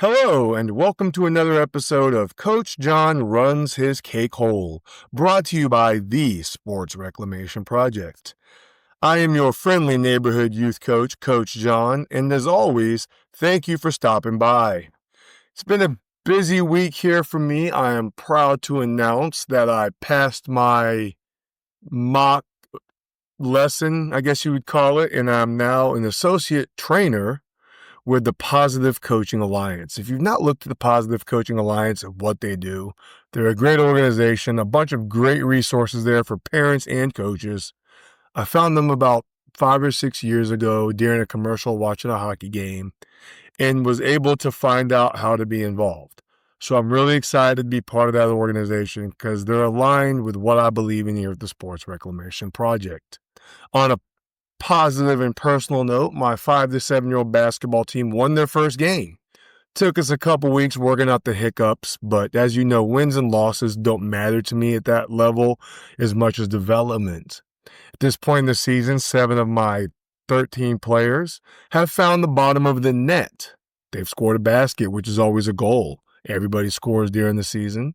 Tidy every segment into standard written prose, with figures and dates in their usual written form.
Hello, and welcome to another episode of Coach Jon Runs His Cakehole, brought to you by the Sports Reclamation Project. I am your friendly neighborhood youth coach, Coach Jon, and as always, thank you for stopping by. It's been a busy week here for me. I am proud to announce that I passed my mock lesson, I guess you would call it, and I'm now an associate trainer with the Positive Coaching Alliance. If you've not looked at the Positive Coaching Alliance and what they do, they're a great organization, a bunch of great resources there for parents and coaches. I found them about 5 or 6 years ago during a commercial watching a hockey game and was able to find out how to be involved. So I'm really excited to be part of that organization because they're aligned with what I believe in here at the Sports Reclamation Project. On a positive and personal note, my 5 to 7-year-old basketball team won their first game. Took us a couple weeks working out the hiccups, but as you know, wins and losses don't matter to me at that level as much as development. At this point in the season, 7 of my 13 players have found the bottom of the net. They've scored a basket, which is always a goal. Everybody scores during the season.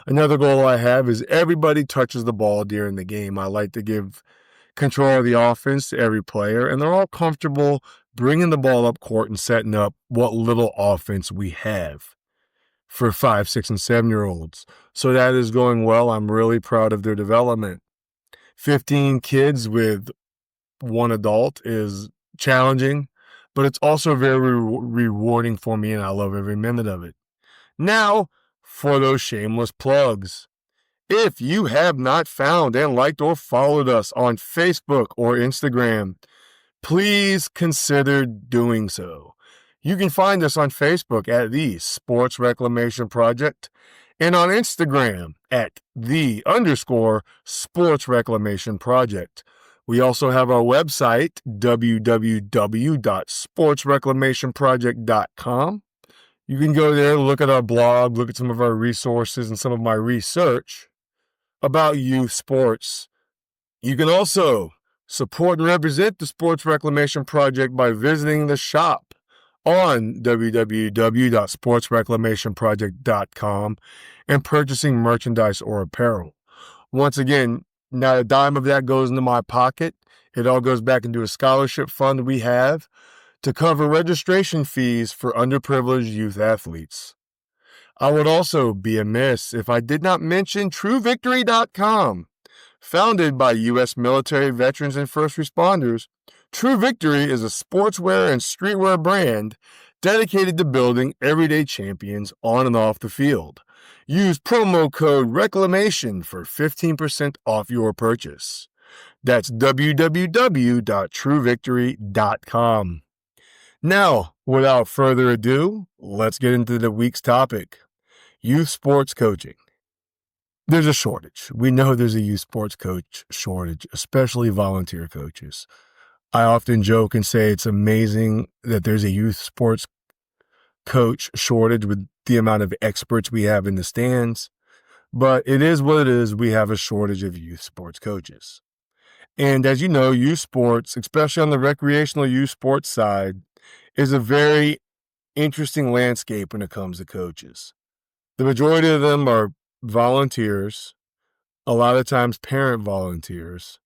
Another goal I have is everybody touches the ball during the game. I like to give control of the offense to every player, and they're all comfortable bringing the ball up court and setting up what little offense we have for 5, 6, and 7-year-olds. So that is going well. I'm really proud of their development. 15 kids with 1 adult is challenging, but it's also very rewarding for me, and I love every minute of it. Now, for those shameless plugs. If you have not found and liked or followed us on Facebook or Instagram, please consider doing so. You can find us on Facebook at the Sports Reclamation Project and on Instagram at _Sports Reclamation Project. We also have our website, www.sportsreclamationproject.com. You can go there, look at our blog, look at some of our resources and some of my research about youth sports. You can also support and represent the Sports Reclamation Project by visiting the shop on www.sportsreclamationproject.com and purchasing merchandise or apparel. Once again, not a dime of that goes into my pocket. It all goes back into a scholarship fund we have to cover registration fees for underprivileged youth athletes. I would also be amiss if I did not mention TrueVictory.com. Founded by U.S. military veterans and first responders, True Victory is a sportswear and streetwear brand dedicated to building everyday champions on and off the field. Use promo code RECLAMATION for 15% off your purchase. That's www.truevictory.com. Now, without further ado, let's get into the week's topic. Youth sports coaching. There's a shortage. We know there's a youth sports coach shortage, especially volunteer coaches. I often joke and say it's amazing that there's a youth sports coach shortage with the amount of experts we have in the stands. But it is what it is. We have a shortage of youth sports coaches. And as you know, youth sports, especially on the recreational youth sports side, is a very interesting landscape when it comes to coaches. The majority of them are volunteers, a lot of times parent volunteers.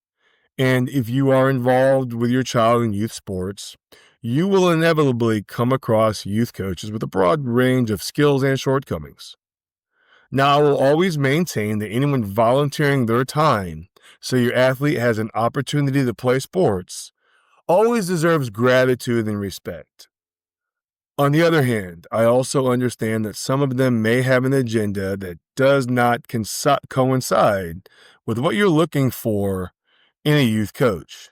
And if you are involved with your child in youth sports, you will inevitably come across youth coaches with a broad range of skills and shortcomings. Now, I will always maintain that anyone volunteering their time so your athlete has an opportunity to play sports always deserves gratitude and respect. On the other hand, I also understand that some of them may have an agenda that does not coincide with what you're looking for in a youth coach.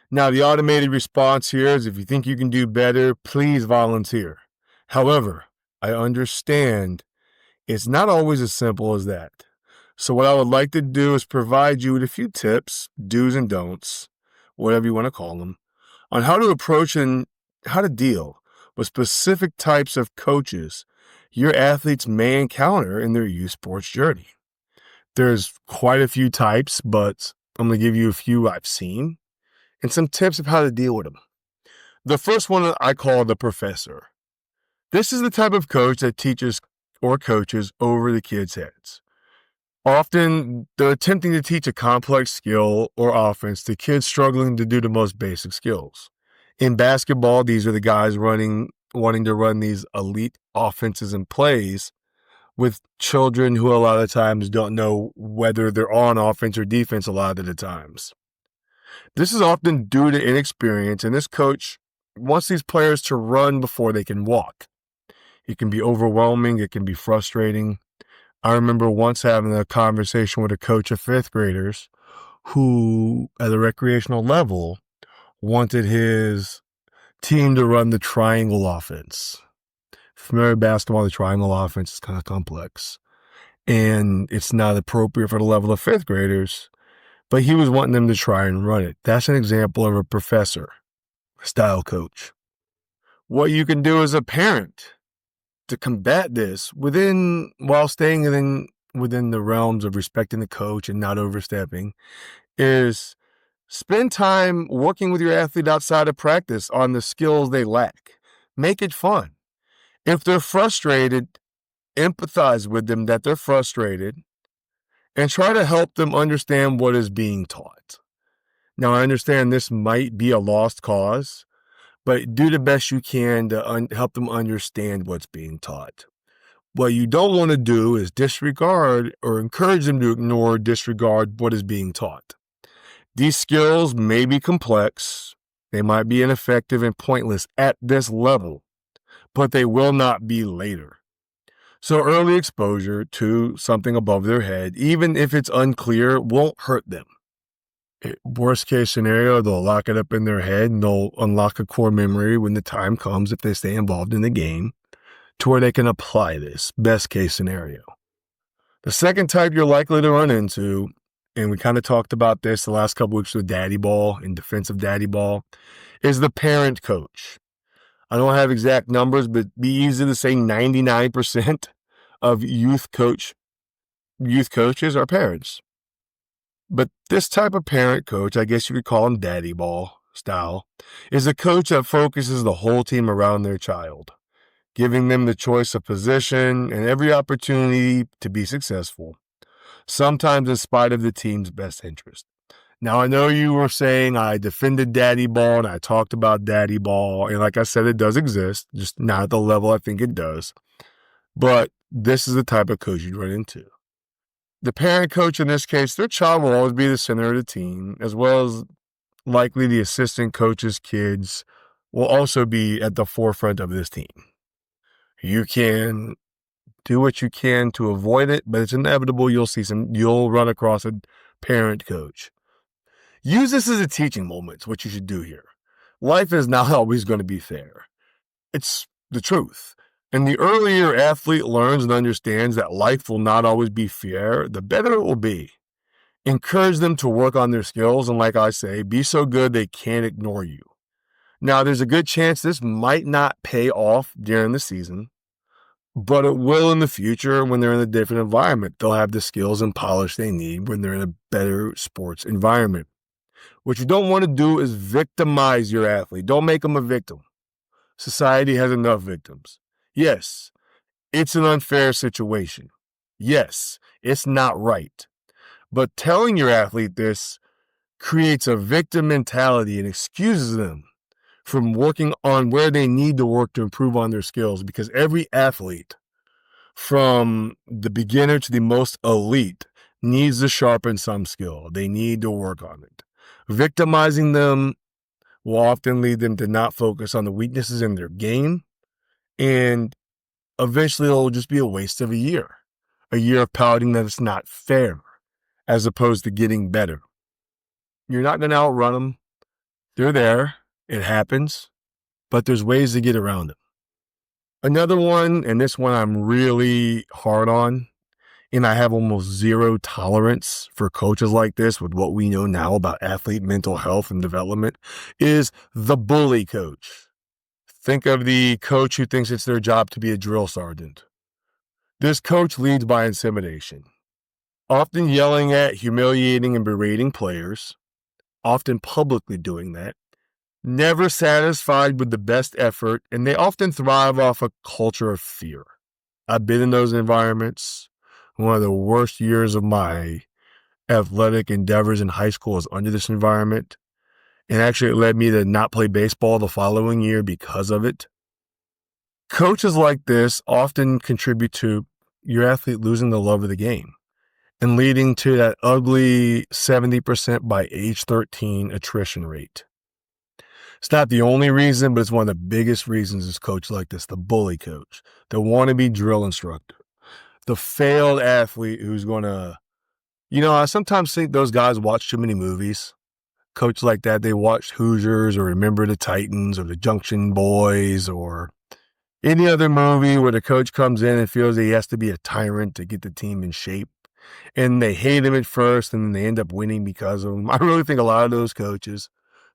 Now, the automated response here is if you think you can do better, please volunteer. However, I understand it's not always as simple as that. So what I would like to do is provide you with a few tips, do's and don'ts, whatever you want to call them, on how to approach and how to deal with specific types of coaches your athletes may encounter in their youth sports journey. There's quite a few types, but I'm going to give you a few I've seen and some tips of how to deal with them. The first one I call the professor. This is the type of coach that teaches or coaches over the kids' heads. Often, they're attempting to teach a complex skill or offense to kids struggling to do the most basic skills. In basketball, these are the guys wanting to run these elite offenses and plays with children who a lot of times don't know whether they're on offense or defense a lot of the times. This is often due to inexperience, and this coach wants these players to run before they can walk. It can be overwhelming. It can be frustrating. I remember once having a conversation with a coach of fifth graders who, at a recreational level, wanted his team to run the triangle offense. Familiar with basketball, the triangle offense is kind of complex, and it's not appropriate for the level of fifth graders, but he was wanting them to try and run it. That's an example of a professor style coach. What you can do as a parent to combat this while staying within the realms of respecting the coach and not overstepping is spend time working with your athlete outside of practice on the skills they lack. Make it fun. If they're frustrated, empathize with them that they're frustrated and try to help them understand what is being taught. Now, I understand this might be a lost cause, but do the best you can to help them understand what's being taught. What you don't want to do is disregard or encourage them to ignore or disregard what is being taught. These skills may be complex, they might be ineffective and pointless at this level, but they will not be later. So early exposure to something above their head, even if it's unclear, won't hurt them. Worst case scenario, they'll lock it up in their head and they'll unlock a core memory when the time comes if they stay involved in the game to where they can apply this. Best case scenario. The second type you're likely to run into, and we kind of talked about this the last couple weeks with daddy ball and defensive daddy ball, is the parent coach. I don't have exact numbers, but it'd be easy to say 99% of youth coaches are parents. But this type of parent coach, I guess you could call him daddy ball style, is a coach that focuses the whole team around their child, giving them the choice of position and every opportunity to be successful, sometimes in spite of the team's best interest. Now, I know you were saying I defended daddy ball and I talked about daddy ball, and like I said, it does exist, just not at the level I think it does. But this is the type of coach you'd run into. The parent coach in this case, their child will always be the center of the team, as well as likely the assistant coach's kids will also be at the forefront of this team. You can do what you can to avoid it, but it's inevitable you'll run across a parent coach. Use this as a teaching moment. It's what you should do here. Life is not always going to be fair. It's the truth. And the earlier athlete learns and understands that life will not always be fair, the better it will be. Encourage them to work on their skills, and like I say, be so good they can't ignore you. Now, there's a good chance this might not pay off during the season, but it will in the future when they're in a different environment. They'll have the skills and polish they need when they're in a better sports environment. What you don't want to do is victimize your athlete. Don't make them a victim. Society has enough victims. Yes, it's an unfair situation. Yes, it's not right. But telling your athlete this creates a victim mentality and excuses them from working on where they need to work to improve on their skills, because every athlete, from the beginner to the most elite, needs to sharpen some skill. They need to work on it. Victimizing them will often lead them to not focus on the weaknesses in their game, and eventually it'll just be a waste of a year of pouting that it's not fair, as opposed to getting better. You're not going to outrun them. They're there. It happens, but there's ways to get around them. Another one, and this one I'm really hard on, and I have almost zero tolerance for coaches like this with what we know now about athlete mental health and development, is the bully coach. Think of the coach who thinks it's their job to be a drill sergeant. This coach leads by intimidation, often yelling at, humiliating, and berating players, often publicly doing that, never satisfied with the best effort, and they often thrive off a culture of fear. I've been in those environments. One of the worst years of my athletic endeavors in high school was under this environment. And actually, it led me to not play baseball the following year because of it. Coaches like this often contribute to your athlete losing the love of the game and leading to that ugly 70% by age 13 attrition rate. It's not the only reason, but it's one of the biggest reasons is coach like this, the bully coach, the wannabe drill instructor, the failed athlete who's going to, I sometimes think those guys watch too many movies. Coach like that, they watched Hoosiers or Remember the Titans or the Junction Boys or any other movie where the coach comes in and feels that he has to be a tyrant to get the team in shape. And they hate him at first and then they end up winning because of him. I really think a lot of those coaches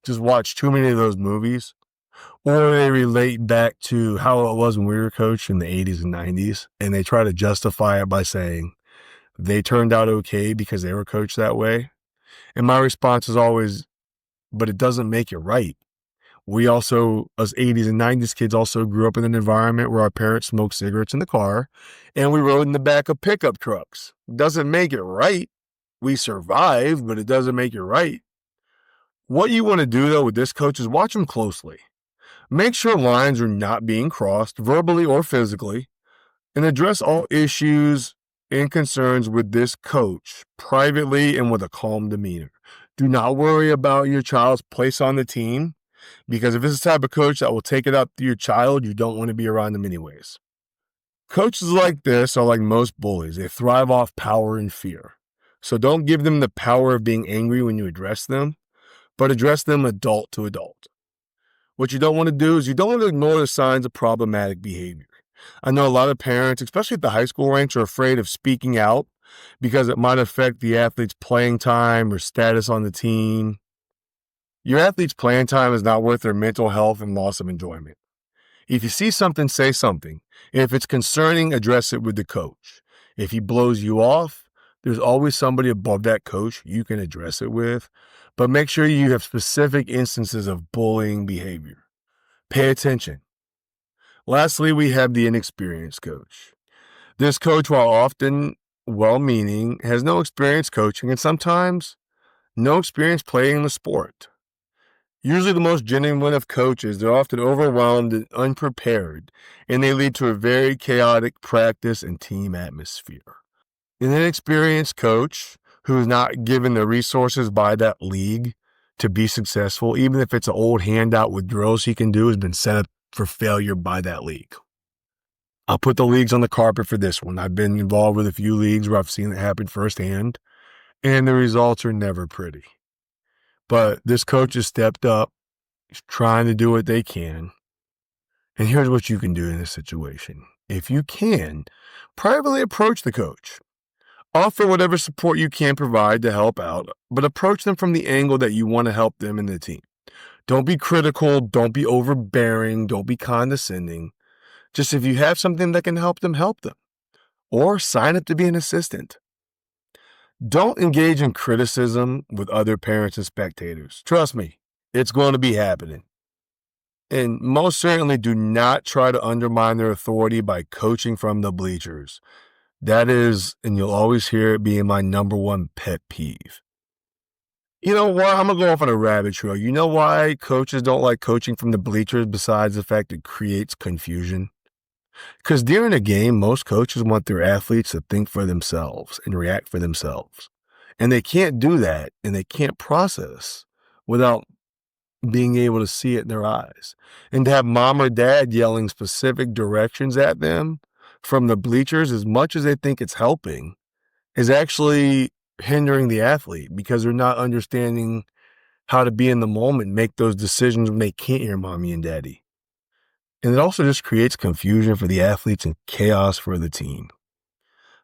just watch too many of those movies, or they relate back to how it was when we were coached in the 80s and 90s, and they try to justify it by saying they turned out okay because they were coached that way. And my response is always, but it doesn't make it right. We also, as 80s and 90s kids, also grew up in an environment where our parents smoked cigarettes in the car and we rode in the back of pickup trucks. Doesn't make it right. We survived, but it doesn't make it right. What you want to do, though, with this coach is watch him closely. Make sure lines are not being crossed, verbally or physically, and address all issues and concerns with this coach privately and with a calm demeanor. Do not worry about your child's place on the team, because if it's the type of coach that will take it up to your child, you don't want to be around them anyways. Coaches like this are like most bullies. They thrive off power and fear. So don't give them the power of being angry when you address them, but address them adult to adult. What you don't want to do is you don't want to ignore the signs of problematic behavior. I know a lot of parents, especially at the high school ranks, are afraid of speaking out because it might affect the athlete's playing time or status on the team. Your athlete's playing time is not worth their mental health and loss of enjoyment. If you see something, say something. If it's concerning, address it with the coach. If he blows you off, there's always somebody above that coach you can address it with, but make sure you have specific instances of bullying behavior. Pay attention. Lastly, we have the inexperienced coach. This coach, while often well-meaning, has no experience coaching and sometimes no experience playing the sport. Usually the most genuine of coaches, they're often overwhelmed and unprepared, and they lead to a very chaotic practice and team atmosphere. An inexperienced coach who is not given the resources by that league to be successful, even if it's an old handout with drills he can do, has been set up for failure by that league. I'll put the leagues on the carpet for this one. I've been involved with a few leagues where I've seen it happen firsthand, and the results are never pretty. But this coach has stepped up. He's trying to do what they can. And here's what you can do in this situation. If you can, privately approach the coach. Offer whatever support you can provide to help out, but approach them from the angle that you want to help them and the team. Don't be critical. Don't be overbearing. Don't be condescending. Just if you have something that can help them, help them. Or sign up to be an assistant. Don't engage in criticism with other parents and spectators. Trust me, it's going to be happening. And most certainly do not try to undermine their authority by coaching from the bleachers. That is, and you'll always hear it being my number one pet peeve. You know what? I'm going to go off on a rabbit trail. You know why coaches don't like coaching from the bleachers besides the fact it creates confusion? Because during a game, most coaches want their athletes to think for themselves and react for themselves. And they can't do that and they can't process without being able to see it in their eyes. And to have mom or dad yelling specific directions at them from the bleachers, as much as they think it's helping, is actually hindering the athlete because they're not understanding how to be in the moment, make those decisions when they can't hear mommy and daddy. And it also just creates confusion for the athletes and chaos for the team.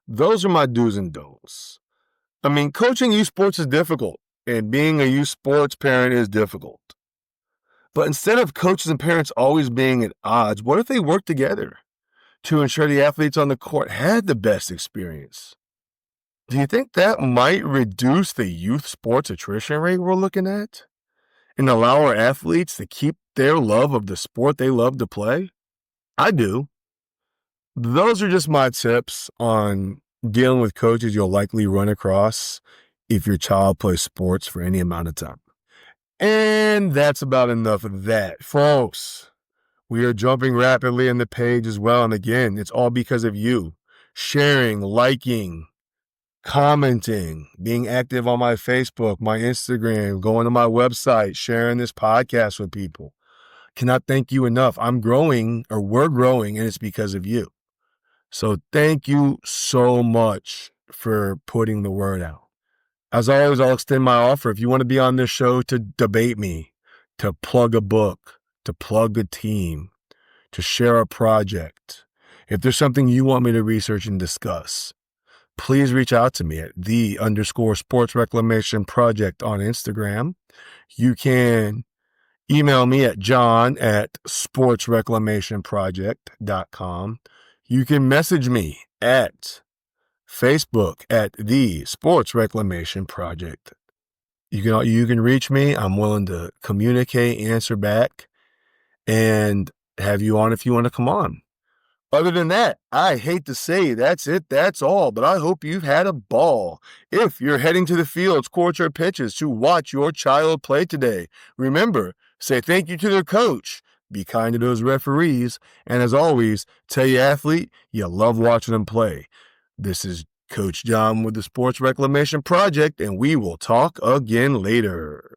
Those are my do's and don'ts. I mean, coaching youth sports is difficult, and being a youth sports parent is difficult. But instead of coaches and parents always being at odds, what if they work together to ensure the athletes on the court had the best experience? Do you think that might reduce the youth sports attrition rate we're looking at? and allow our athletes to keep their love of the sport they love to play? I do. Those are just my tips on dealing with coaches you'll likely run across if your child plays sports for any amount of time. And that's about enough of that, folks. We are jumping rapidly in the page as well. And again, it's all because of you sharing, liking, commenting, being active on my Facebook, my Instagram, going to my website, sharing this podcast with people. Cannot thank you enough. I'm growing, or we're growing, and it's because of you. So thank you so much for putting the word out. As always, I'll extend my offer. If you want to be on this show to debate me, to plug a book, to plug a team, to share a project, if there's something you want me to research and discuss, please reach out to me at _sports reclamation project on Instagram. You can email me at john@sportsreclamationproject.com. You can message me at Facebook at the Sports Reclamation Project. You can reach me. I'm willing to communicate, answer back, and have you on if you want to come on. Other than that, I hate to say that's it, that's all, but I hope you've had a ball. If you're heading to the fields, courts, or pitches to watch your child play today, remember, say thank you to their coach, be kind to those referees, and as always, tell your athlete you love watching them play. This is Coach Jon with the Sports Reclamation Project, and we will talk again later.